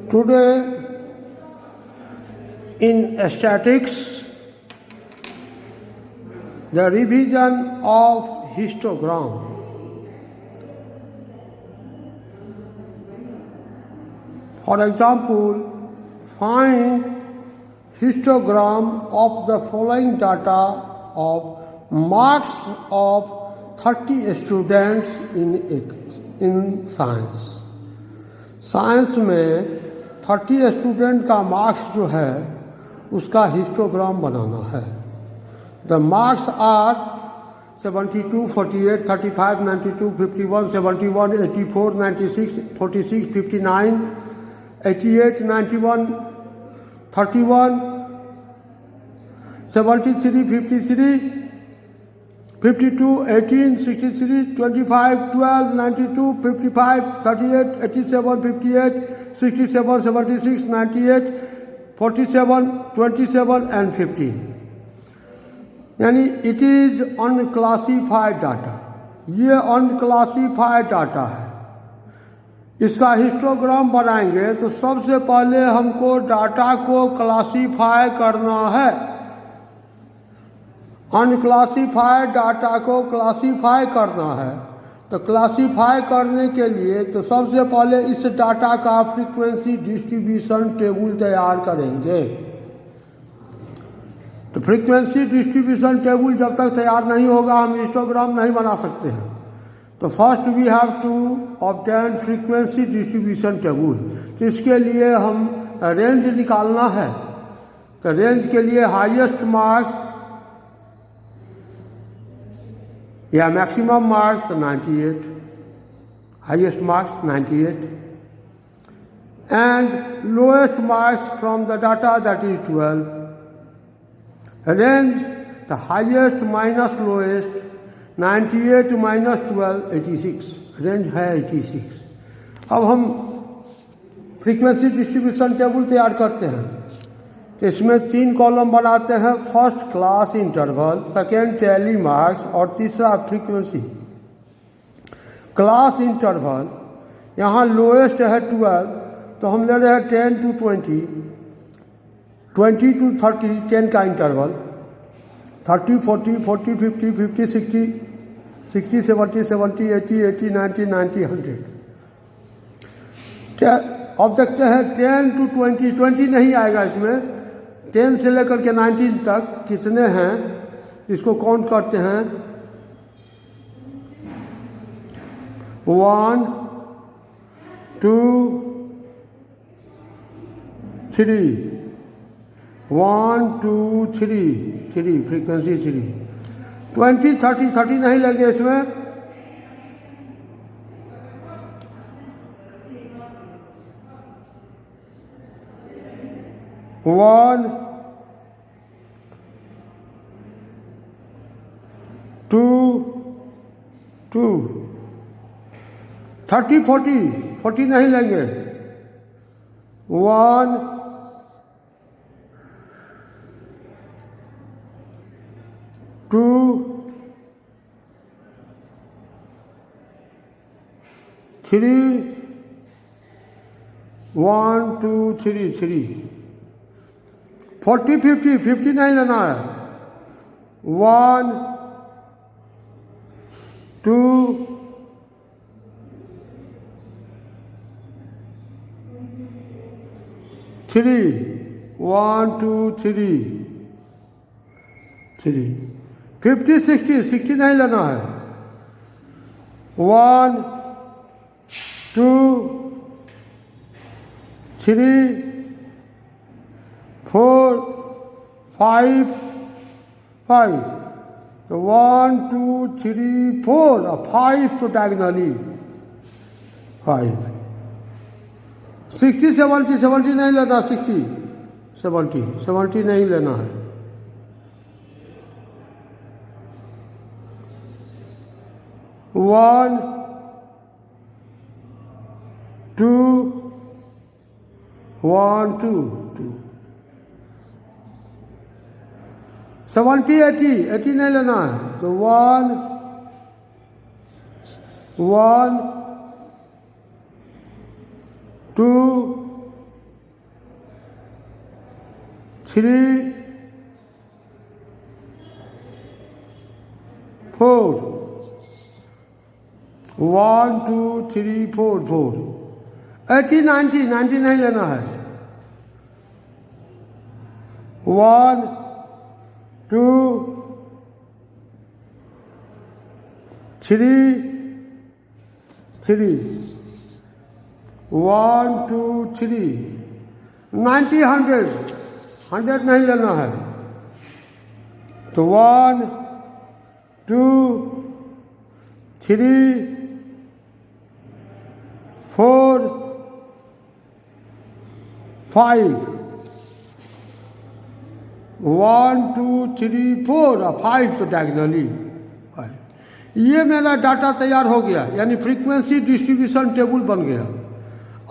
Today in statics, the revision of histogram. For example, find histogram of the following data of marks of 30 students in science. Science में 30 student का marks जो है उसका histogram बनाना है. The marks are 72, 48, 35, 92, 51, 71, 84, 96, 46, 59, 88, 91, 31, 73, 53, 52, 18, 63, 25, 12, 92, 55, 38, 87, 58, 67, 76, 98, 47, 27 and 15. यानी it is unclassified data. ये unclassified data है. इसका हिस्टोग्राम बनाएंगे तो सबसे पहले हमको डाटा को क्लासीफाई करना है. अनक्लासिफाइड डाटा को क्लासीफाई करना है. तो क्लासीफाई करने के लिए तो सबसे पहले इस डाटा का फ्रीक्वेंसी डिस्ट्रीब्यूशन टेबल तैयार करेंगे. तो फ्रीक्वेंसी डिस्ट्रीब्यूशन टेबल जब तक तैयार नहीं होगा हम हिस्टोग्राम नहीं बना सकते हैं. तो first we have to obtain frequency distribution table. तो इसके लिए हम रेंज निकालना है. तो रेंज के लिए हाईएस्ट मार्क्स या maximum marks 98, highest marks 98 and lowest marks from the data that is 12. Range the highest minus lowest 98 minus 12 86. Range है 86. अब हम फ्रीक्वेंसी डिस्ट्रीब्यूशन टेबल तैयार करते हैं. तो इसमें 3 कॉलम बनाते हैं. First class interval, second tally marks और तीसरा फ्रीक्वेंसी. क्लास इंटरवल यहाँ लोएस्ट है 12, तो हम ले रहे हैं 10 to 20, 20 to 30, 10 का इंटरवल. 30, 40, 40, 50, 50, 60, 60, 70, 70, 80, 80, 90, 90, 100. अब देखते हैं 10 to 20, 20 नहीं आएगा इसमें. 10 से लेकर के 19 तक कितने हैं इसको काउंट करते हैं. 1, 2, 3, 1, 2, 3, फ्रीक्वेंसी 3. 20, 30, 30 नहीं लगे इसमें. 1, 2, 2, 30, 40, 40 नहीं लेंगे. 1, 2, 3, 1, 2, 3, 3. 40, 50, 50 नहीं लेना है. 1, 2, 3, 1, 2, 3, 3. 50, 60, 60 नहीं लेना है. 1, 2, 3, 4, 5, 5. So 1, 2, 3, 4. 5 to diagonally. 5. 60, 70, 70 नहीं लेना. 60, 70, 70 नहीं लेना है. 1, 2, 1, 2, 2. 70, 80, 80 नहीं लेना है. तो 1, 1, 2, 3, 4, 1, 2, 3, 4, 4, 80, 90, 90 नहीं लेना है। 1, 2, 3, 3, 1, 2, 3, 90, 100, 100 नहीं लेना है। तो 1, 2, 3, 4, 5, 1, 2, 3, 4 और 5 तो डायगोनली। ये मेरा डाटा तैयार हो गया, यानी फ्रीक्वेंसी डिस्ट्रीब्यूशन टेबल बन गया।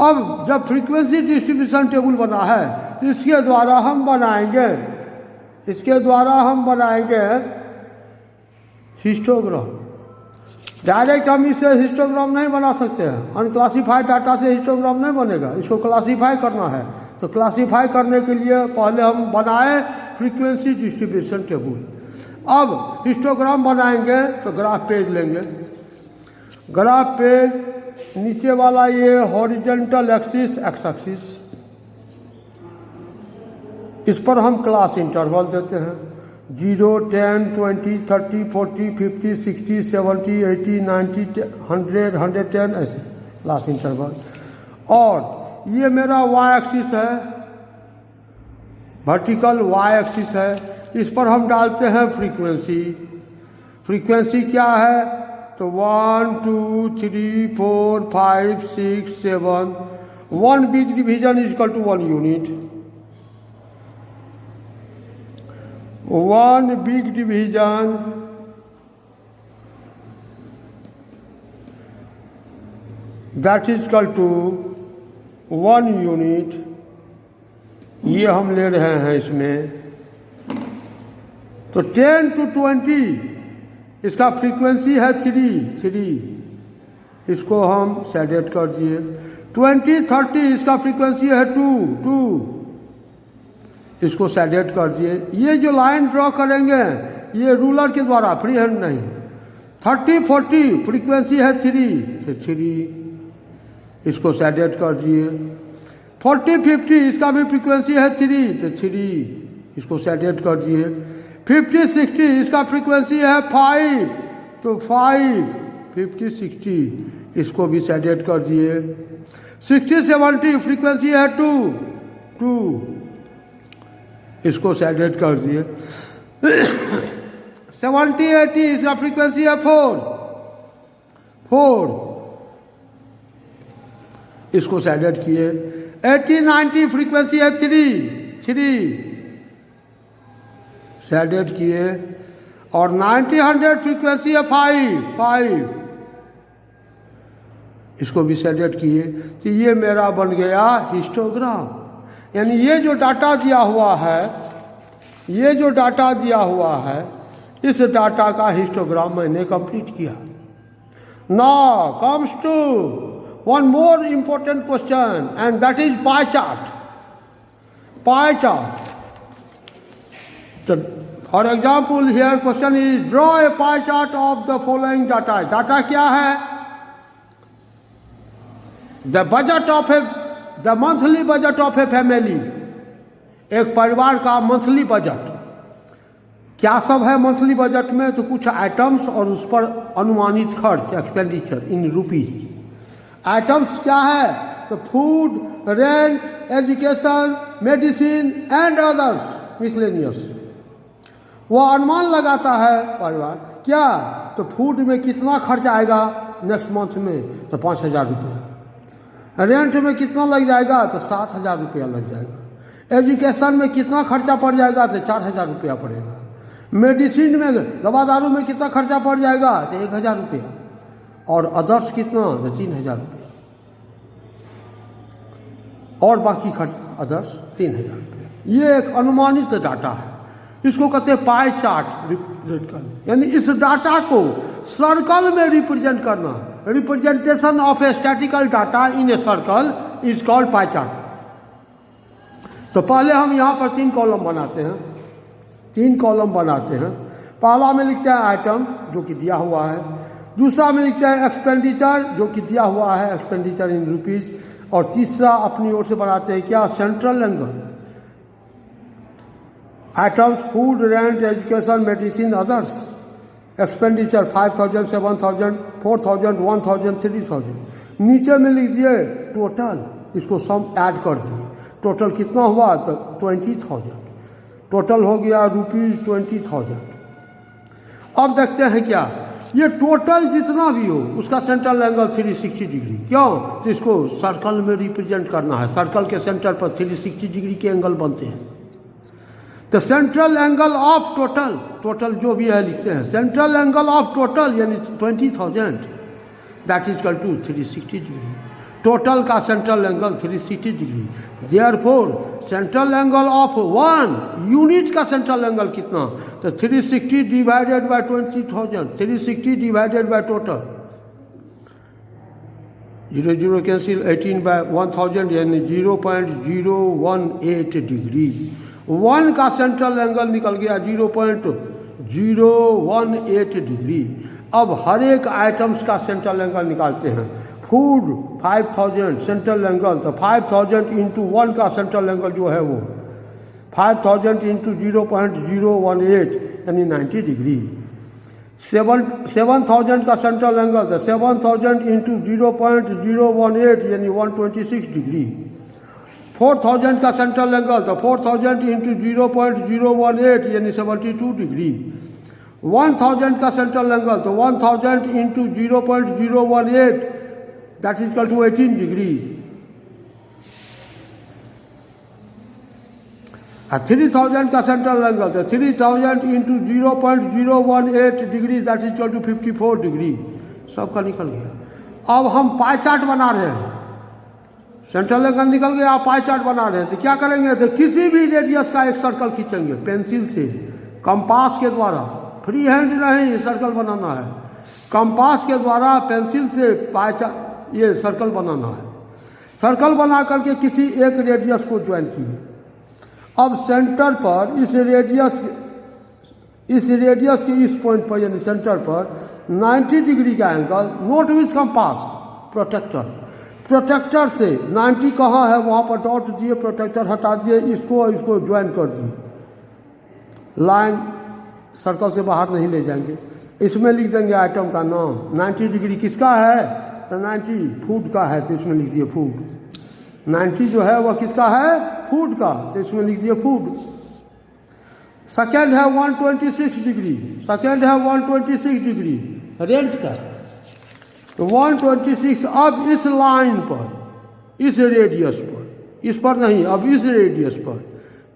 अब जब फ्रीक्वेंसी डिस्ट्रीब्यूशन टेबल बना है तो इसके द्वारा हम बनाएंगे हिस्टोग्राम। डायरेक्ट हम इससे हिस्टोग्राम नहीं बना सकते हैं, अनक्लासिफाइड डाटा से हिस्टोग्राम नहीं बनेगा, इसको क्लासीफाई करना है। तो क्लासीफाई करने के लिए पहले हम बनाए फ्रीक्वेंसी डिस्ट्रीब्यूशन टेबल। अब हिस्टोग्राम बनाएंगे तो ग्राफ पेज लेंगे। ग्राफ पेज नीचे वाला ये हॉरिजॉन्टल एक्सिस, एक्स एक्सिस, इस पर हम क्लास इंटरवल देते हैं 0, 10, 20, 30, 40, 50, 60, 70, 80, 90, 100, 110 ऐसे क्लास इंटरवल। और ये मेरा वाई एक्सिस है, वर्टिकल वाई एक्सिस है, इस पर हम डालते हैं फ्रीक्वेंसी। फ्रीक्वेंसी क्या है? तो 1, 2, 3, 4, 5, 6, 7, 1 big division is equal to 1 unit. 1 big division that is equal to 1 unit. ये हम ले रहे हैं इसमें। तो 10 to 20 इसका फ्रीक्वेंसी है 3, इसको हम सेलेक्ट कर दिए। 20, 30 इसका फ्रीक्वेंसी है 2, इसको सेलेक्ट कर दिए। ये जो लाइन ड्रॉ करेंगे ये रूलर के द्वारा, फ्री हैंड नहीं। 30, 40 फ्रीक्वेंसी है 3, इसको सेलेक्ट कर दिए। 40, 50 इसका भी फ्रीक्वेंसी है 3, इसको सेलेक्ट कर दिए। 50, 60 इसका फ्रीक्वेंसी है 5, तो 5, 50, 60 इसको भी सेलेक्ट कर दिए। 60, 70 फ्रीक्वेंसी है 2, इसको सेलेक्ट कर दिए। 70, 80 इसका फ्रीक्वेंसी है 4, इसको सेलेक्ट किए। 80, 90 फ्रीक्वेंसी है 3, सेलेक्ट किए। और 90, 100 फ्रीक्वेंसी है 5, इसको भी सेलेक्ट किए। तो ये मेरा बन गया हिस्टोग्राम। यानी ये जो डाटा दिया हुआ है, इस डाटा का हिस्टोग्राम मैंने कंप्लीट किया। Now comes to one more important question and that is pie chart. So, for example, here question is draw a pie chart of the following data. Data क्या है? The monthly budget of a family. एक परिवार का monthly budget क्या सब है monthly budget में? तो कुछ आइटम्स और उस पर अनुमानित खर्च, एक्सपेंडिचर इन रुपीस। आइटम्स क्या है? तो food, rent, education, medicine and others miscellaneous. वो अनुमान लगाता है परिवार क्या? तो फूड में कितना खर्च आएगा नेक्स्ट मंथ में? तो 5,000 रुपया। रेंट में कितना लग जाएगा? तो 7,000 रुपया लग जाएगा। एजुकेशन में कितना खर्चा पड़ जाएगा? तो 4,000 रुपया पड़ेगा। मेडिसिन में, दवा दारू में कितना खर्चा पड़ जाएगा? तो 1,000 रुपया। और अदर्स कितना? तो 3,000 रुपया। और बाकी खर्चा अदर्स 3,000 रुपया। ये एक अनुमानित डाटा है, इसको कहते हैं पाई चार्ट रिप्रेजेंट करना। यानी इस डाटा को सर्कल में रिप्रेजेंट करना। Representation of A statistical data in a circle is called pie chart. तो पहले हम यहाँ पर 3 कॉलम बनाते हैं, 3 कॉलम बनाते हैं। पहला में लिखते हैं आइटम जो कि दिया हुआ है, दूसरा में लिखते हैं एक्सपेंडिचर जो कि दिया हुआ है, एक्सपेंडिचर इन रुपीज़, और तीसरा अपनी ओर से बनाते हैं क्या, central angle. Items food, rent, education, medicine, others. Expenditure 5000, 7000, 4000, 1000, 3000। नीचे में लिख दिए टोटल, इसको सम ऐड कर दिए, टोटल कितना हुआ तो 20,000, टोटल हो गया ₹20,000। अब देखते हैं क्या, ये टोटल जितना भी हो उसका सेंट्रल एंगल 360 डिग्री। क्यों, तो इसको सर्कल में रिप्रेजेंट करना है, सर्कल के सेंटर पर 360 डिग्री के एंगल बनते हैं। तो central angle of total, total जो भी है लिखते हैं, सेंट्रल एंगल ऑफ टोटल यानी 20,000 that is equal to 360 degree. Total का central angle 360 degree. Therefore central angle of 1 unit का सेंट्रल एंगल कितना, तो 360 divided by 20,000, 360 divided by total, 0 0 cancel, 18 by 1000 यानी 0.018 डिग्री। 1 का सेंट्रल एंगल निकल गया 0.018 डिग्री। अब हर एक आइटम्स का सेंट्रल एंगल निकालते हैं। फूड 5000 सेंट्रल एंगल, तो 5000 इंटू 1 का सेंट्रल एंगल जो है वो 5000 इंटू 0.018 यानी 90 डिग्री। 7000 का सेंट्रल एंगल, तो 7000 इंटू 0.018 यानी 126 डिग्री। 4000 का सेंट्रल एंगल, तो 4000 इंटू 0.018 यानी 72 डिग्री। 1000 का सेंट्रल एंगल, तो 1000 into 0.018 that is equal to 18 degree. 3000 का सेंट्रल एंगल, तो 3000 into 0.018 degree that is equal to 54 degree. सबका निकल गया। अब हम पाई चार्ट बना रहे हैं, सेंट्रल एंगल निकल गया, आप पाई चार्ट बना रहे हैं, तो क्या करेंगे, तो किसी भी रेडियस का एक सर्कल खींचेंगे पेंसिल से, कंपास के द्वारा, फ्री हैंड नहीं सर्कल बनाना है, कंपास के द्वारा पेंसिल से पाई चार्ट ये सर्कल बनाना है। सर्कल बना करके किसी एक रेडियस को ज्वाइन किए। अब सेंटर पर इस रेडियस के इस पॉइंट पर यानी सेंटर पर 90 डिग्री का angle, note with compass, protractor से 90 कहाँ है वहाँ पर डॉट दिए, प्रोटेक्टर हटा दिए, इसको ज्वाइन कर दिए। लाइन सर्कल से बाहर नहीं ले जाएंगे। इसमें लिख देंगे आइटम का नाम। 90 डिग्री किसका है, तो 90 फूड का है, तो इसमें लिख दिए फूड। 90 जो है वह किसका है, फूड का, तो इसमें लिख दिए फूड। सेकेंड है 126 डिग्री, सेकेंड है 126 डिग्री रेंट का, तो 126। अब इस लाइन पर, इस रेडियस पर, इस पर नहीं, अब इस रेडियस पर,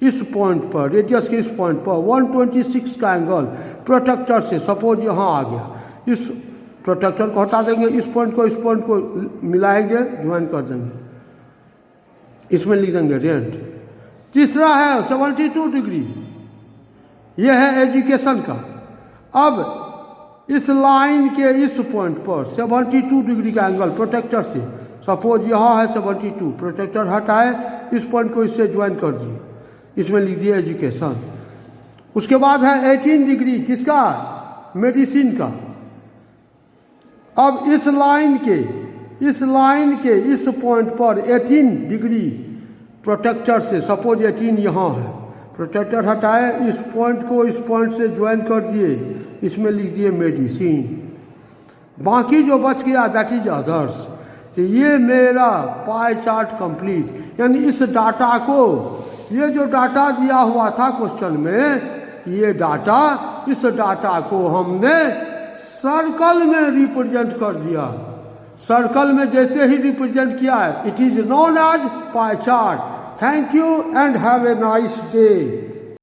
इस पॉइंट पर, रेडियस के इस पॉइंट पर 126 का एंगल प्रोटेक्टर से, सपोज यहाँ आ गया, इस प्रोटेक्टर को हटा देंगे, इस पॉइंट को मिलाएंगे, ज्वाइन कर देंगे, इसमें लिख देंगे रेंट। तीसरा है 72 डिग्री, यह है एजुकेशन का। अब इस लाइन के इस पॉइंट पर 72 डिग्री का एंगल प्रोटेक्टर से, सपोज यहाँ है 72, प्रोटेक्टर हटाए, इस पॉइंट को इससे ज्वाइन कर दिए, इसमें लिख दिए एजुकेशन। उसके बाद है 18 डिग्री, किसका, मेडिसिन का। अब इस लाइन के इस पॉइंट पर 18 डिग्री प्रोटेक्टर से, सपोज 18 यहाँ है, प्रोटेक्टर हटाए, इस पॉइंट को इस पॉइंट से ज्वाइन कर दिए, इसमें लिख दिए मेडिसिन। बाकी जो बच गया दैट इज अदर्स। तो ये मेरा पाई चार्ट कंप्लीट, यानी इस डाटा को, ये जो डाटा दिया हुआ था क्वेश्चन में, ये डाटा, इस डाटा को हमने सर्कल में रिप्रेजेंट कर दिया। सर्कल में जैसे ही रिप्रेजेंट किया है, it is known as pie chart. Thank you and have a nice day.